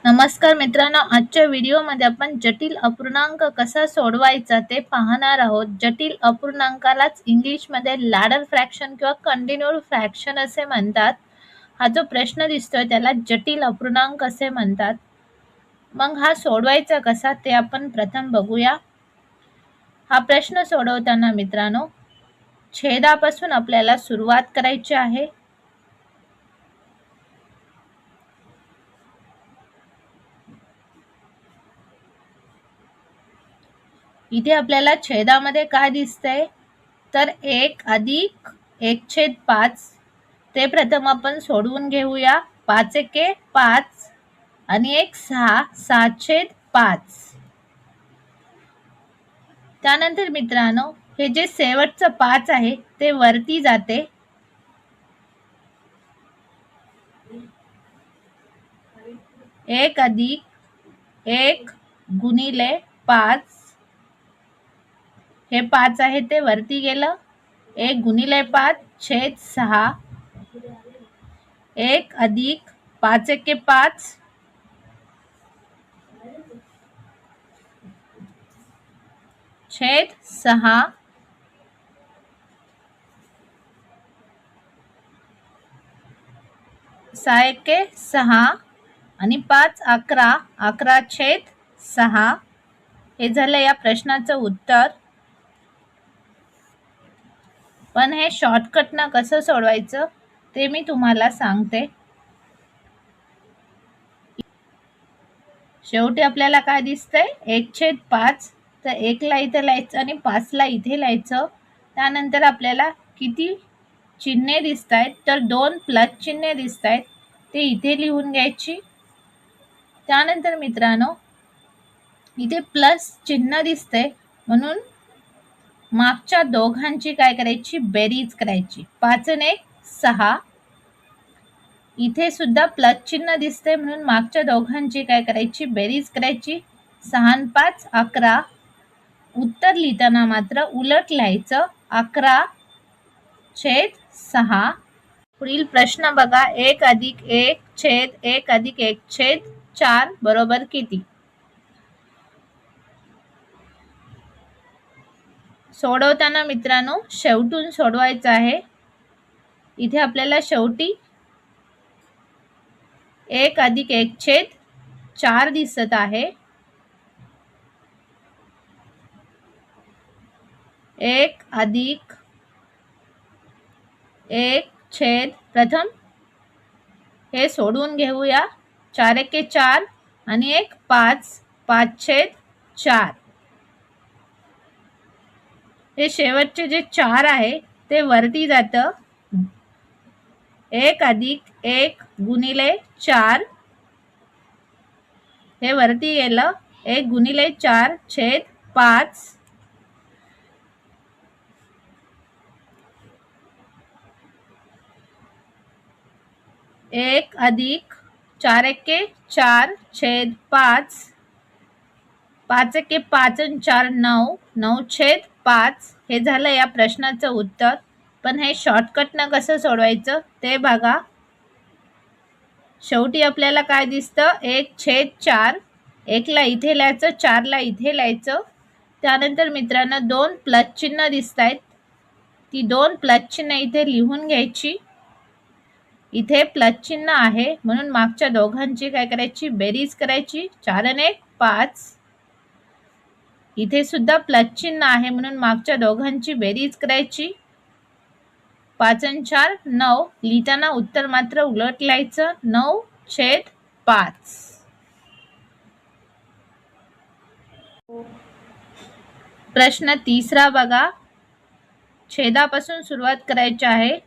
नमस्कार मित्रांनो, आजच्या व्हिडिओमध्ये आपण जटिल अपूर्णांक कसा सोडवायचा ते पाहणार आहोत। जटिल अपूर्णांकालाच इंग्लिशमध्ये लॅडर फ्रॅक्शन किंवा कंटिन्यूड फ्रॅक्शन असे म्हणतात। हा जो प्रश्न दिसतोय त्याला जटिल अपूर्णांक असे म्हणतात। मग हा सोडवायचा कसा ते आपण प्रथम बघूया। हा प्रश्न सोडवताना मित्रांनो छेदापासून आपल्याला सुरुवात करायची आहे। इथे आपल्याला छेदामध्ये काय दिसतंय तर 1 अधिक 1/5 ते प्रथम आपण सोडवून घेऊया। 5 एके 5 आणि 1 6 6/5। त्यानंतर मित्रांनो हे जे शेवटचं 5 आहे ते वरती जाते। 1 अधिक 1 गुणिले 5 हे 5 आहे ते वरती गेलं। 1 गुणिले 5 छेद 6 1 अधिक 5 एके 5 छेद 6 6 एके 6 आणि 5 11 11 छेद 6 हे झालं या प्रश्नाचं उत्तर। पण हे शॉर्टकटनं कसं सोडवायचं ते मी तुम्हाला सांगते। शेवटी आपल्याला काय दिसतंय 1/5 तर 1 ला इथे लिहायचं आणि 5 ला इथे लिहायचं। त्यानंतर आपल्याला किती चिन्हे दिसतायत तर 2 प्लस चिन्हे दिसतायत ते इथे लिहून घ्यायची। त्यानंतर मित्रांनो इथे प्लस चिन्ह दिसते म्हणून मागच्या दोघांची काय करायची बेरीज करायची। 5 आणि 1 6 इथे सुद्धा प्लस चिन्ह दिसते म्हणून मागच्या दोघांची काय करायची बेरीज करायची। 6 आणि 5 11 उत्तर लिहिताना मात्र उलट लिहायचं 11/6। पुढील प्रश्न बघा 1 अधिक 1 छेद 1 अधिक 1 छेद 4 बरोबर किती। सोडवताना मित्रांनो शेवटून सोडवायचं आहे। इथे आपल्याला शेवटी 1 अधिक 1 छेद 4 दिसत आहे। 1 अधिक 1 छेद प्रथम हे सोडून घेऊया। 4 एके 4 आणि 1 5 5/4 हे शेवटचे जे 4 आहे ते वरती जातं। 1 अधिक 1 गुणिले 4 हे वरती गेलं। 1 गुणिले 4 छेद 5 1 अधिक 4 एके 4 छेद 5 5 एके 5 आणि 4 9 9/5 हे झालं या प्रश्नाचं उत्तर। पण हे शॉर्टकटनं कसं सोडवायचं ते बघा। शेवटी आपल्याला काय दिसतं 1/4 1 ला इथे लिहायचं 4 ला इथे लिहायचं। त्यानंतर मित्रांनो 2 प्लस चिन्ह दिसतायत ती 2 प्लस चिन्ह इथे लिहून घ्यायची। इथे प्लस चिन्ह आहे म्हणून मागच्या दोघांची काय करायची बेरीज करायची। 4 आणि 1 5 इथे सुद्धा प्लस चिन्ह आहे म्हणून मागच्या दोघांची बेरीज करायची। 5 आणि 4 9 लिहिताना उत्तर मात्र उलट लिहायचं 9/5। प्रश्न तिसरा बघा। छेदापासून सुरुवात करायची आहे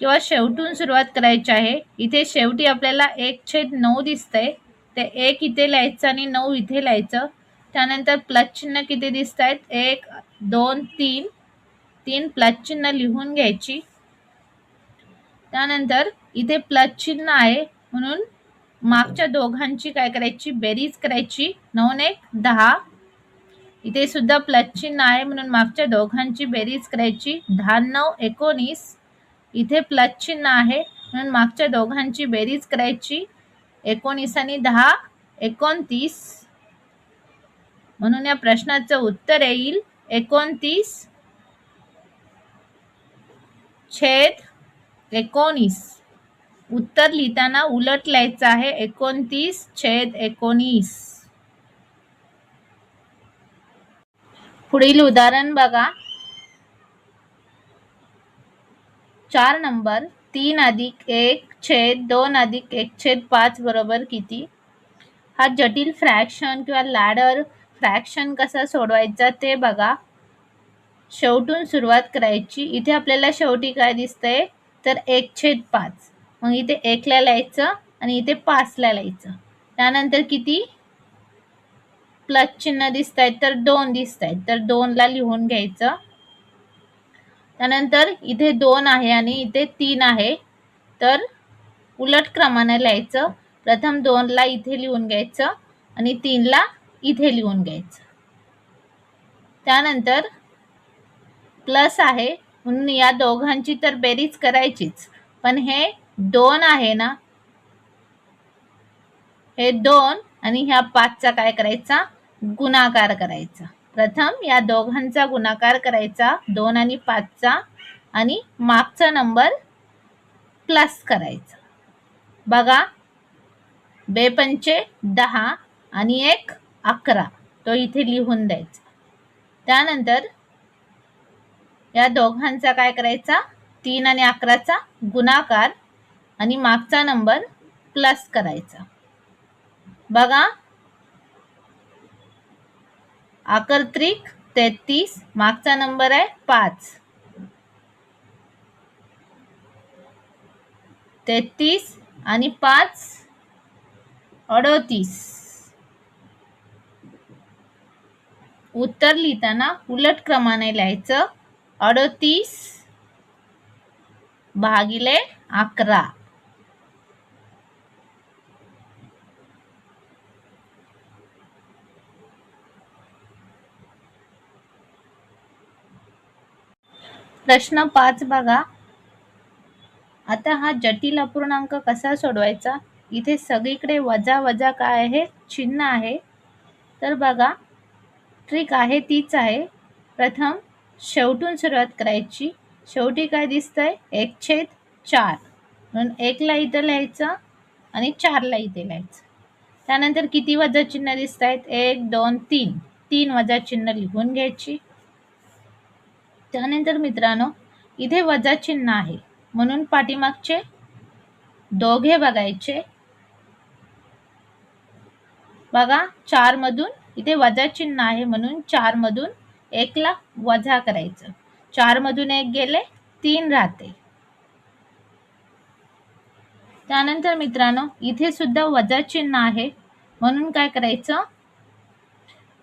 किंवा शेवटून सुरुवात करायची आहे। इथे शेवटी आपल्याला 1/9 दिसतंय ते 1 इथे लिहायचं आणि 9 इथे लिहायचं। त्यानंतर प्लस चिन्ह किती दिसतायत 1 2 3 3 प्लस चिन्ह लिहून घ्यायची। त्यानंतर इथे प्लस चिन्ह आहे म्हणून मागच्या दोघांची काय करायची बेरीज करायची। 9 आणि 1 10 इथे सुद्धा प्लस चिन्ह आहे म्हणून मागच्या दोघांची बेरीज करायची। 10 आणि 9 19 इथे प्लस चिन्ह आहे म्हणून मागच्या दोघांची बेरीज करायची। 19 आणि 10 29, म्हणून या प्रश्नाचं उत्तर येईल 29/19. उत्तर लिहिताना उलट लिहायचं आहे, 29/19. पुढील उदाहरण बघा. 4 नंबर 3+1/2+1/5 बरोबर किती? हा जटिल फ्रॅक्शन किंवा लॅडर फ्रॅक्शन कसा सोडवायचा ते बघा. शेवटून सुरुवात करायची. इथे आपल्याला शेवटी काय दिसतंय तर 1/5. मग इथे 1 ला लिहायचं आणि इथे 5 ला लिहायचं. त्यानंतर किती प्लस चिन्ह दिसत आहेत तर 2 दिसत आहेत, तर 2 ला लिहून घ्यायचं. त्यानंतर इथे 2 आहे आणि इथे 3 आहे, तर उलट क्रमाने लिहायचं. प्रथम 2 ला इथे लिहून घ्यायचं आणि 3 ला इथे लिहून घ्यायचं. त्यानंतर प्लस आहे म्हणून या दोघांची तर बेरीज करायचीच, पण हे 2 आहे ना, हे 2 आणि ह्या 5चा काय करायचा गुणाकार करायचा. प्रथम या दोघांचा गुणाकार करायचा 2 आणि 5चा आणि मागचा नंबर प्लस करायचा. बघा 2×5 10 आणि 1 11, तो इथे लिहून द्यायचा. त्यानंतर या दोघांचा काय करायचा 3 आणि 11चा गुणाकार आणि मागचा नंबर प्लस करायचा. बघा 11त्रिक 33, मागचा नंबर आहे 5. 33 आणि 5 38. उत्तर लिहिताना उलट क्रमाने लिहायचं. 38/11. प्रश्न 5 बघा. आता हा जटिल अपूर्णांक कसा सोडवायचा? इथे सगळीकडे वजा वजा काय आहे चिन्ह आहे. तर बघा ट्रिक आहे तीच आहे. प्रथम शेवटून सुरुवात करायची. शेवटी काय दिसतंय 1/4, म्हणून 1 ला इथे लिहायचं आणि 4 ला इथे लिहायचं. त्यानंतर किती वजा चिन्ह दिसत आहेत 1 2 3, 3 वजा चिन्ह लिहून घ्यायची. त्यानंतर मित्रांनो इथे वजा चिन्ह आहे म्हणून पाठीमागचे दोघे बघायचे. बघा 4 मधून इथे वजा चिन्ह आहे म्हणून 4 मधून 1 ला वजा करायचं. 4 मधून 1 गेले 3 राहते. त्यानंतर मित्रांनो इथे सुद्धा वजा चिन्ह आहे म्हणून काय करायचं,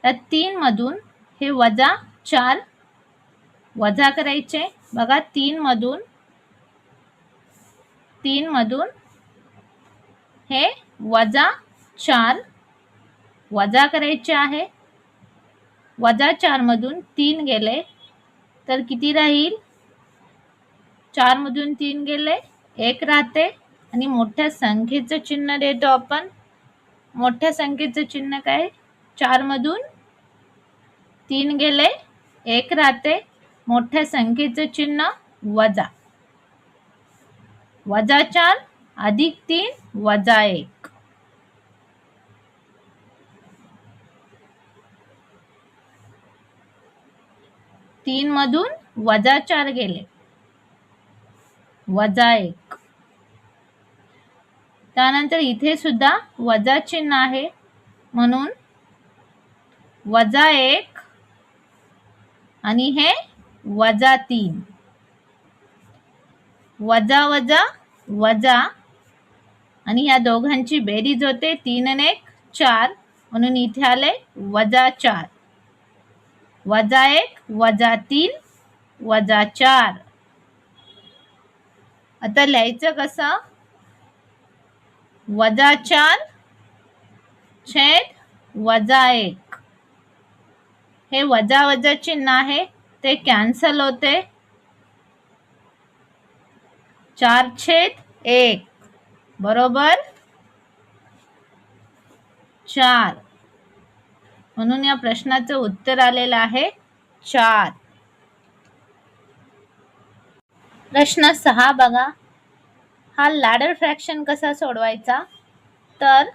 त्या 3 मधून हे वजा 4 वजा करायचे. बघा 3 मधून हे वजा 4 वजा करायचे आहे. वजा 4 मधून 3 गेले तर किती राहील, 4 मधून 3 गेले 1 राहते आणि मोठ्या संख्येचं चिन्ह देतो आपण. मोठ्या संख्येचं चिन्ह काय, 4 मधून 3 गेले 1 राहते, मोठ्या संख्येचं चिन्ह वजा. वजा 4 अधिक 3 वजा 1. तीन मधून वजा 4 गेले वजा 1. त्यानंतर इथे सुद्धा वजा चिन्ह आहे म्हणून वजा 1 आणि हे वजा 3. वजा वजा वजा आणि ह्या दोघांची बेरीज होते 3 आणि 1 4, म्हणून इथे आले वजा 4. वजा 1 वजा 3 वजा 4. आता लिहायचं कसं, वजा 4 छेद वजा 1. हे वजा वजा चिन्ह आहे ते कॅन्सल होते. 4/1 बरोबर 4. म्हणून या प्रश्नाचं उत्तर आलेलं आहे 4. प्रश्न 6 बघा. हा लॅडर फ्रॅक्शन कसा सोडवायचा? तर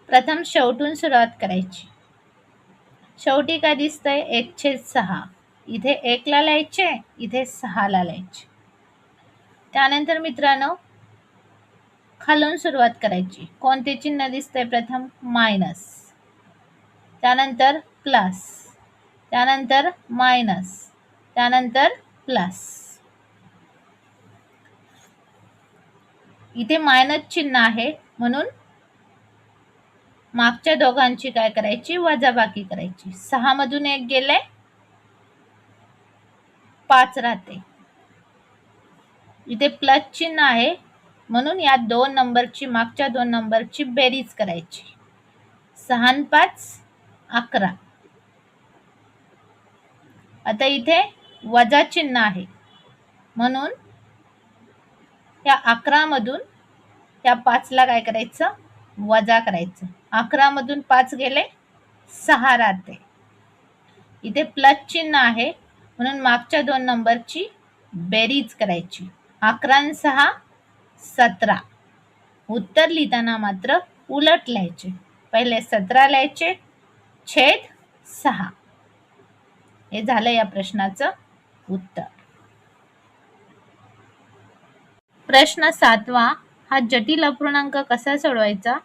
प्रथम शेवटून सुरुवात करायची. शेवटी काय दिसतंय? 1/6. इथे 1 ला लिहायचे, इथे 6 ला लिहायचे. त्यानंतर मित्रांनो खालून सुरुवात करायची. कोणते चिन्ह दिसतंय? प्रथम मायनस, त्यानंतर प्लस, त्यानंतर मायनस, त्यानंतर प्लस. इथे मायनस चिन्ह आहे म्हणून मागच्या दोघांची काय करायची? वजाबाकी करायची. 6 मधून 1 गेले, 5 राहते. इथे प्लस चिन्ह आहे म्हणून या 2 नंबरची, मागच्या 2 नंबरची बेरीज करायची. 6 आणि 5 11. आता इथे वजा चिन्ह आहे म्हणून या 11 मधून या 5 ला काय करायचं? वजा करायचं. 11 मधून 5 गेले, 6 राहते. इथे प्लस चिन्ह आहे म्हणून मागच्या 2 नंबरची बेरीज करायची. 11 आणि 6 17. उत्तर लिहिताना मात्र उलट लिहायचे. पहिले 17 लिहायचे छेद 6. हे झालं या प्रश्नाचं उत्तर. प्रश्न 7वा. हा जटिल अपूर्णांक कसा सोडवायचा?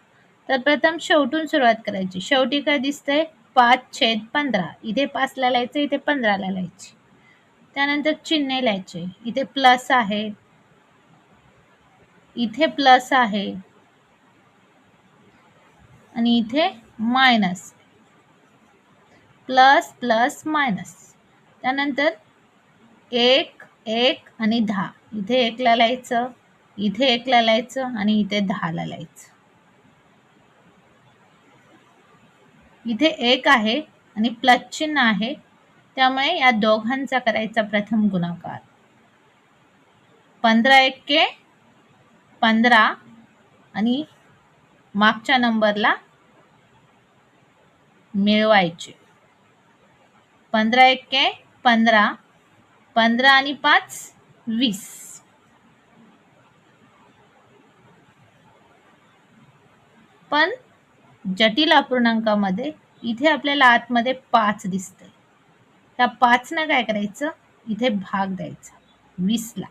तर प्रथम शेवटून सुरुवात करायची. शेवटी काय दिसतंय? 5/15. इथे 5 ला लिहायचं, इथे 15 ला लिहायचे. त्यानंतर चिन्ह लिहायचे. इथे प्लस आहे, इथे प्लस आहे आणि इथे मायनस. Plus plus minus. त्यानंतर 1 1 आणि 10. इथे 1 ला लिहायचं, इथे 1 ला लिहायचं आणि इथे 10 ला लिहायचं. इथे 1 आहे आणि प्लस चिन्ह आहे त्यामुळे या दोघांचा करायचा प्रथम गुणाकार. 15 1 15 आणि मागच्या नंबरला मिळवायचे. 15 1 15, 15 आणि 5 20. पण जटिल अपूर्णांकामध्ये इथे आपल्याला आतमध्ये 5 दिसतंय. त्या 5 ने काय करायचं? इथे भाग द्यायचा 20 ला.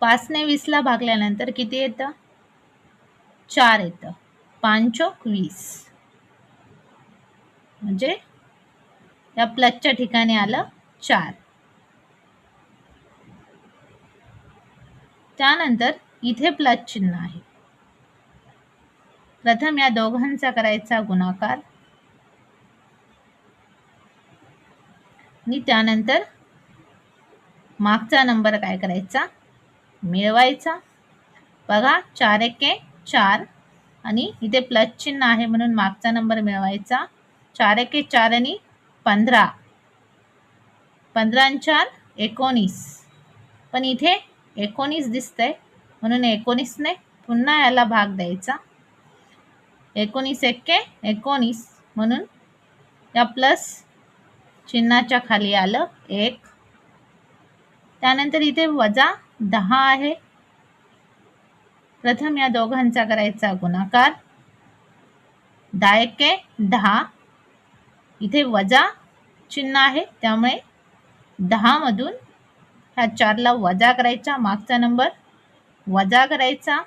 5 ने 20 ला भागल्यानंतर किती येतं? 4 येतं. 5 चोक 20. म्हणजे या प्लसच्या ठिकाणी आलं 4. त्यानंतर इथे प्लस चिन्ह आहे. प्रथम या दोघांचा करायचा गुणाकार आणि त्यानंतर मागचा नंबर काय करायचा? मिळवायचा. बघा 4 1 4 आणि इथे प्लस चिन्ह आहे म्हणून मागचा नंबर मिळवायचा. 4 1 4 आणि 15. 15 आणि 4 19. पण इथे 19 दिसतंय म्हणून 19 ने पुन्हा याला भाग द्यायचा. 19 1 19 म्हणून या प्लस चिन्हाच्या खाली आलं 1. त्यानंतर इथे वजा 10 आहे. प्रथम या दोघांचा करायचा गुणाकार. 10 1 10. इथे वजा चिन्ह आहे त्यामुळे 10 मधून ह्या 4 ला वजा करायचा. मागचा नंबर वजा करायचा.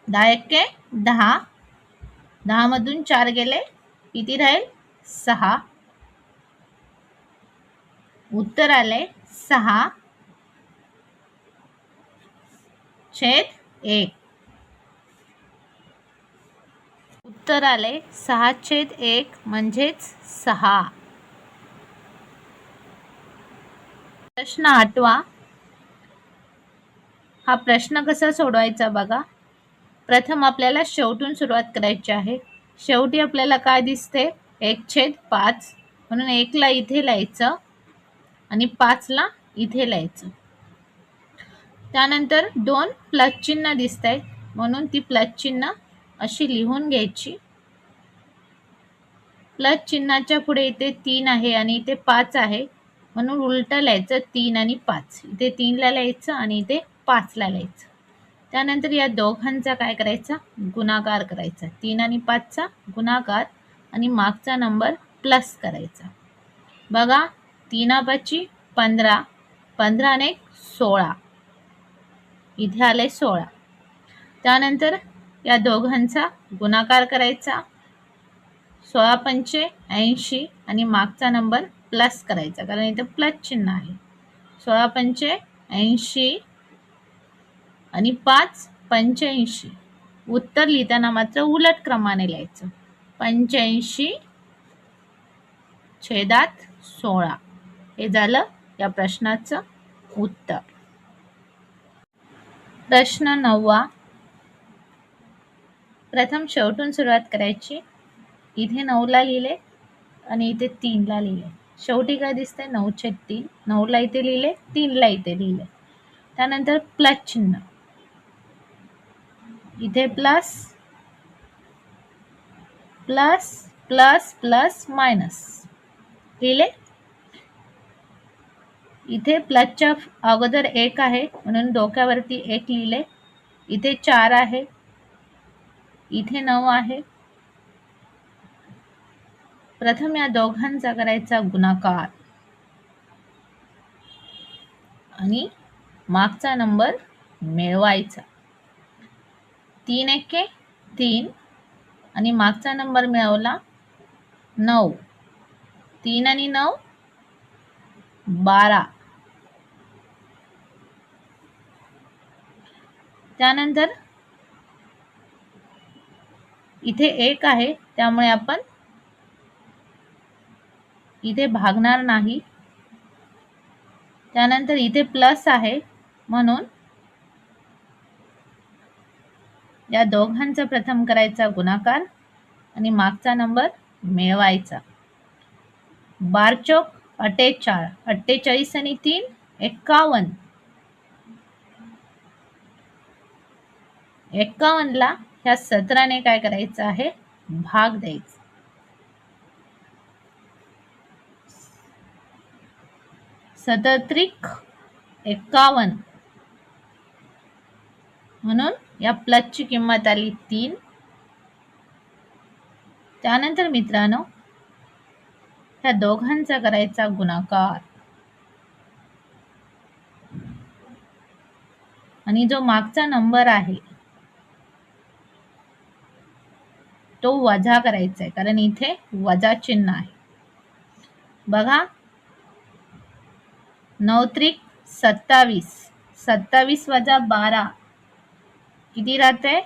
10 1 10. 10 मधून 4 गेले, किती राहील? 6. उत्तर आले 6 छेद 1. उत्तर आले 6/1 म्हणजेच 6. प्रश्न 8वा. हा प्रश्न कसा सोडवायचा बघा. प्रथम आपल्याला शेवटून सुरुवात करायची आहे. शेवटी आपल्याला काय दिसते? 1/5 म्हणून 1 ला इथे लिहायचं आणि 5 ला इथे लिहायचं. त्यानंतर 2 प्लस चिन्ह दिसतंय म्हणून ती प्लस चिन्ह अशी लिहून घ्यायची. प्लस चिन्हाच्या पुढे इथे 3 आहे आणि इथे 5 आहे, म्हणून उलटं लिहायचं 3 आणि 5. इथे 3 ला लिहायचं आणि इथे 5 ला लिहायचं. त्यानंतर या दोघांचा काय करायचा, गुणाकार करायचा. 3 आणि 5 चा गुणाकार आणि मागचा नंबर प्लस करायचा. बघा 3 5 15, 15 आणि 1 16, इथे आले 16. त्यानंतर या दोघांचा गुणाकार करायचा. 16 पंचे 80 आणि मागचा नंबर प्लस करायचा, कारण इथे प्लस चिन्ह आहे. 16 पंचे 80 आणि 5 85. उत्तर लिहिताना मात्र उलट क्रमाने लिहायचं. 85 छेदात 16. हे झालं या प्रश्नाचं उत्तर. प्रश्न 9. प्रथम शेवटून सुरुवात करायची. इथे 9 ला लिहिले आणि इथे 3 ला लिहिले. शेवटी काय दिसतंय, 9/3. 9 ला इथे लिहिले, 3 ला इथे लिहिले. त्यानंतर प्लस चिन्ह, इथे plus plus plus plus minus लिहिले. इथे प्लसच्या अगोदर 1 आहे म्हणून डोक्यावरती 1 लिहिले. इथे 4 आहे, इथे 9 आहे. प्रथम या दोघांचा करायचा गुणाकार आणि मागचा नंबर मिळवायचा. 3 एके 3 आणि मागचा नंबर मिळवला 9. 3 आणि 9 12. त्यानंतर इथे 1 आहे, त्यामुळे आपण इथे भागणार नाही. त्यानंतर इथे प्लस आहे म्हणून या दोघांचा प्रथम करायचा गुणाकार आणि मागचा नंबर मिळवायचा. 12 चौक 48. 48 आणि 3 51. 51 ला ह्या 17 ने काय करायचं आहे, भाग द्यायचा. 17 51 म्हणून या प्लसची किंमत आली 3. त्यानंतर मित्रांनो ह्या दोघांचा करायचा गुणाकार आणि जो मागचा नंबर आहे तो वजा करायचा आहे, कारण इथे वजा चिन्ह आहे. बघा 9 27. 27 वजा 12 किती राहते,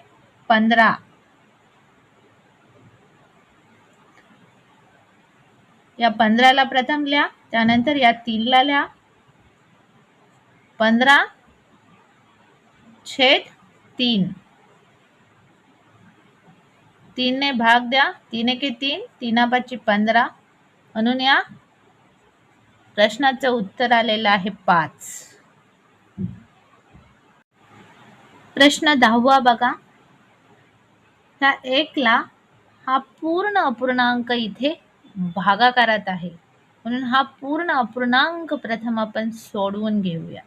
15. या 15 ला प्रथम लिहा, त्यानंतर या 3 ला लिहा. 15/3. 3 ने भाग द्या. 3 एके 3, 3 5 15, म्हणून या प्रश्नाचं उत्तर आलेलं आहे 5. प्रश्न 10 बघा. ह्या 1 ला हा पूर्ण अपूर्णांक इथे भागाकारात आहे, म्हणून हा पूर्ण अपूर्णांक प्रथम आपण सोडवून घेऊया.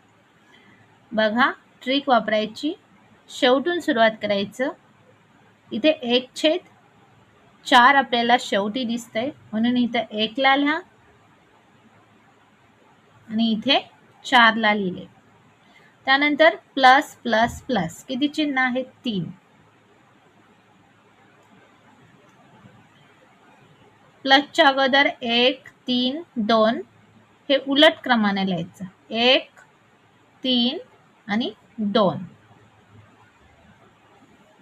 बघा ट्रिक वापरायची. शेवटून सुरुवात करायचं. इथे 1/4 आपल्याला शेवटी दिसतंय, म्हणून इथे 1 ला लिहा आणि इथे 4 ला लिहिले. त्यानंतर प्लस प्लस प्लस किती चिन्ह आहेत, 3. प्लसच्या अगोदर 1 3 2 हे उलट क्रमाने लिहायचं. 1 3 आणि 2.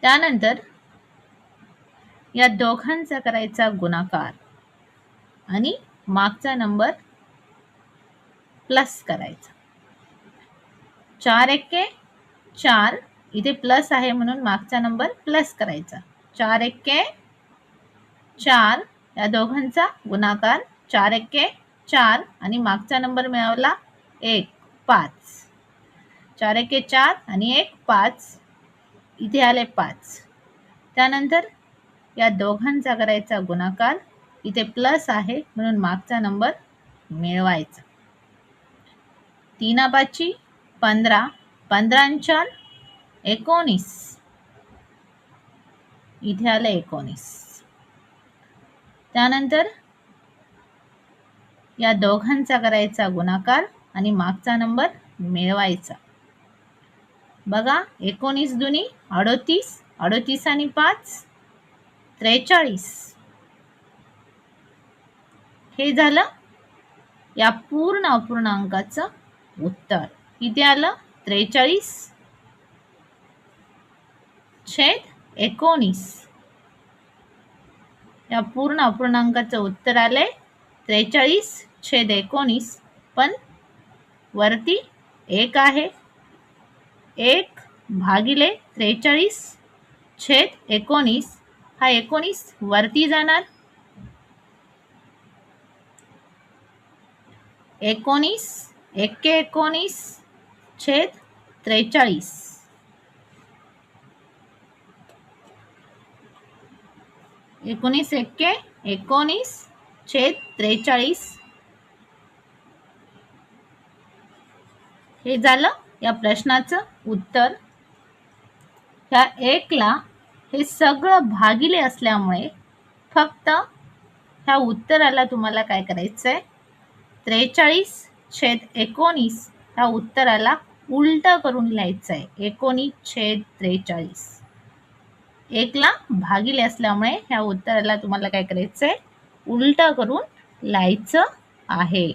त्यानंतर या दोघांचा करायचा गुणाकार आणि मागचा नंबर प्लस करायचा. 4 एके 4, इथे प्लस आहे म्हणून मागचा नंबर प्लस करायचा. 4 एके 4, या दोघांचा गुणाकार. 4 एके 4 आणि मागचा नंबर मिळवला 1 5. 4 एके 4 आणि 1 5. इथे आले 5. त्यानंतर या दोघांचा करायचा गुणाकार, इथे प्लस आहे म्हणून मागचा नंबर मिळवायचा. 3 5 15, 15 4 19, इथे आले 19. त्यानंतर या दोघांचा करायचा गुणाकार आणि मागचा नंबर मिळवायचा. बघा 19 दुनी 38, 38 आणि 5 43. हे झालं या पूर्ण अपूर्णांकाचं उत्तर. इथे आलं 43 छेद 19. या पूर्ण अपूर्णांकाचं उत्तर आले 43 छेद 19, पण वरती 1 आहे. 1 भागिले 43 छेद 19, हा 19 वरती जाणार. 19 एक्के 19 छेद 43. 19 एक्के 19 छेद 43. हे झालं या प्रश्नाचं उत्तर. ह्या 1ला हे सगळं भागिले असल्यामुळे फक्त ह्या उत्तराला तुम्हाला काय करायचंय, 43 छेद 19 ह्या उत्तराला उलट करून लिहायचं आहे. 19 छेद 43. 1ला भागिले असल्यामुळे ह्या उत्तराला तुम्हाला काय करायचंय, उलट करून लिहायचं आहे.